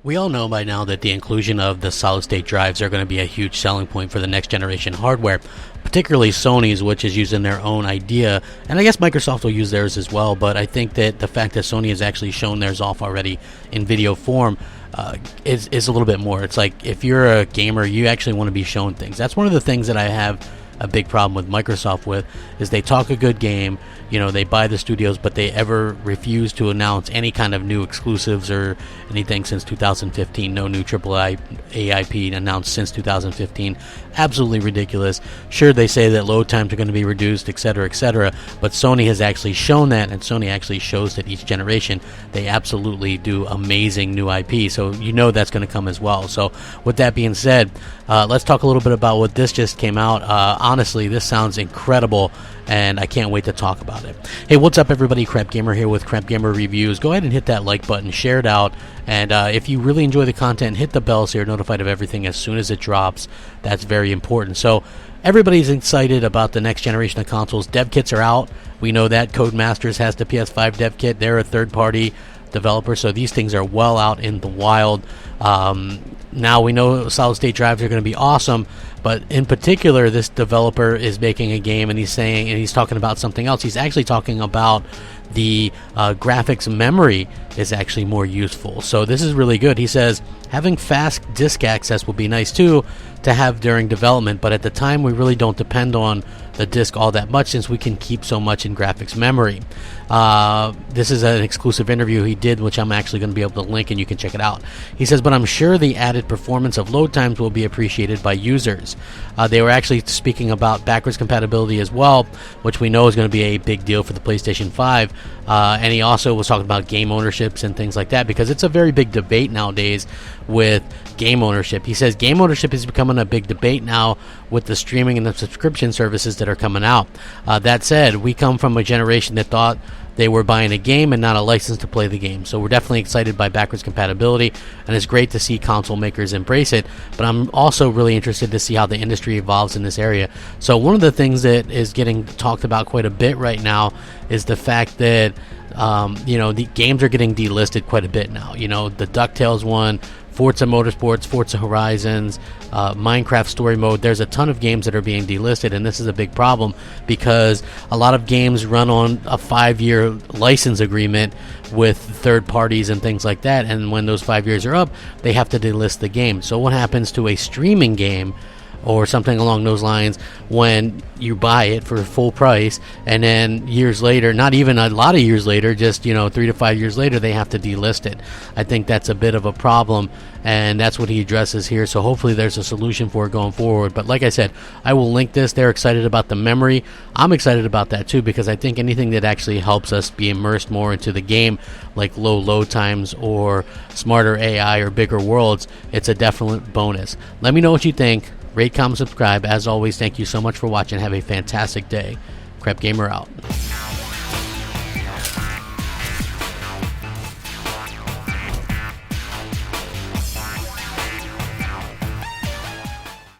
We all know by now that the inclusion of the solid-state drives are going to be a huge selling point for the next generation hardware, particularly Sony's, which is using their own idea, and I guess Microsoft will use theirs as well, but I think that the fact that Sony has actually shown theirs off already in video form is a little bit more. It's like, if you're a gamer, you actually want to be shown things. That's one of the things that I have a big problem with Microsoft with, is they talk a good game, you know, they buy the studios, but they ever refuse to announce any kind of new exclusives or anything since 2015. No new AAA IP announced since 2015. Absolutely ridiculous. Sure, they say that load times are going to be reduced, etc., but Sony has actually shown that, and Sony actually shows that each generation they absolutely do amazing new IP, so you know that's going to come as well. So with that being said, let's talk a little bit about what this just came out. Honestly, this sounds incredible, and I can't wait to talk about it. Hey, what's up everybody? Crapgamer here with Crapgamer Reviews. Go ahead and hit that like button, share it out, and if you really enjoy the content, hit the bell so you're notified of everything as soon as it drops. That's very important. So everybody's excited about the next generation of consoles. Dev kits are out. We know that. Codemasters has the PS5 dev kit. They're a third-party developer, so these things are well out in the wild. Now we know solid-state drives are going to be awesome, but in particular, this developer is making a game, and he's talking about something else. He's actually talking about the graphics memory is actually more useful. So this is really good. He says having fast disk access will be nice too to have during development, but at the time we really don't depend on the disk all that much, since we can keep so much in graphics memory. This is an exclusive interview he did, which I'm actually going to be able to link, and you can check it out. He says, but I'm sure the added performance of load times will be appreciated by users. They were actually speaking about backwards compatibility as well, which we know is going to be a big deal for the PlayStation 5. And he also was talking about game ownerships and things like that, because it's a very big debate nowadays with game ownership. He says game ownership is becoming a big debate now with the streaming and the subscription services that are coming out. That said, we come from a generation that thought they were buying a game and not a license to play the game. So we're definitely excited by backwards compatibility, and it's great to see console makers embrace it, but I'm also really interested to see how the industry evolves in this area. So one of the things that is getting talked about quite a bit right now is the fact that the games are getting delisted quite a bit now. You know, the DuckTales one, Forza Motorsports, Forza Horizons, Minecraft Story Mode. There's a ton of games that are being delisted, and this is a big problem because a lot of games run on a 5-year license agreement with third parties and things like that, and when those 5 years are up, they have to delist the game. So what happens to a streaming game or something along those lines when you buy it for full price, and then years later, not even a lot of years later, just 3 to 5 years later, they have to delist it? I think that's a bit of a problem, and that's what he addresses here. So hopefully there's a solution for it going forward. But like I said, I will link this. They're excited about the memory. I'm excited about that too, because I think anything that actually helps us be immersed more into the game, like low load times or smarter AI or bigger worlds, it's a definite bonus. Let me know what you think. Rate, comment, subscribe. As always, thank you so much for watching. Have a fantastic day. Crapgamer out.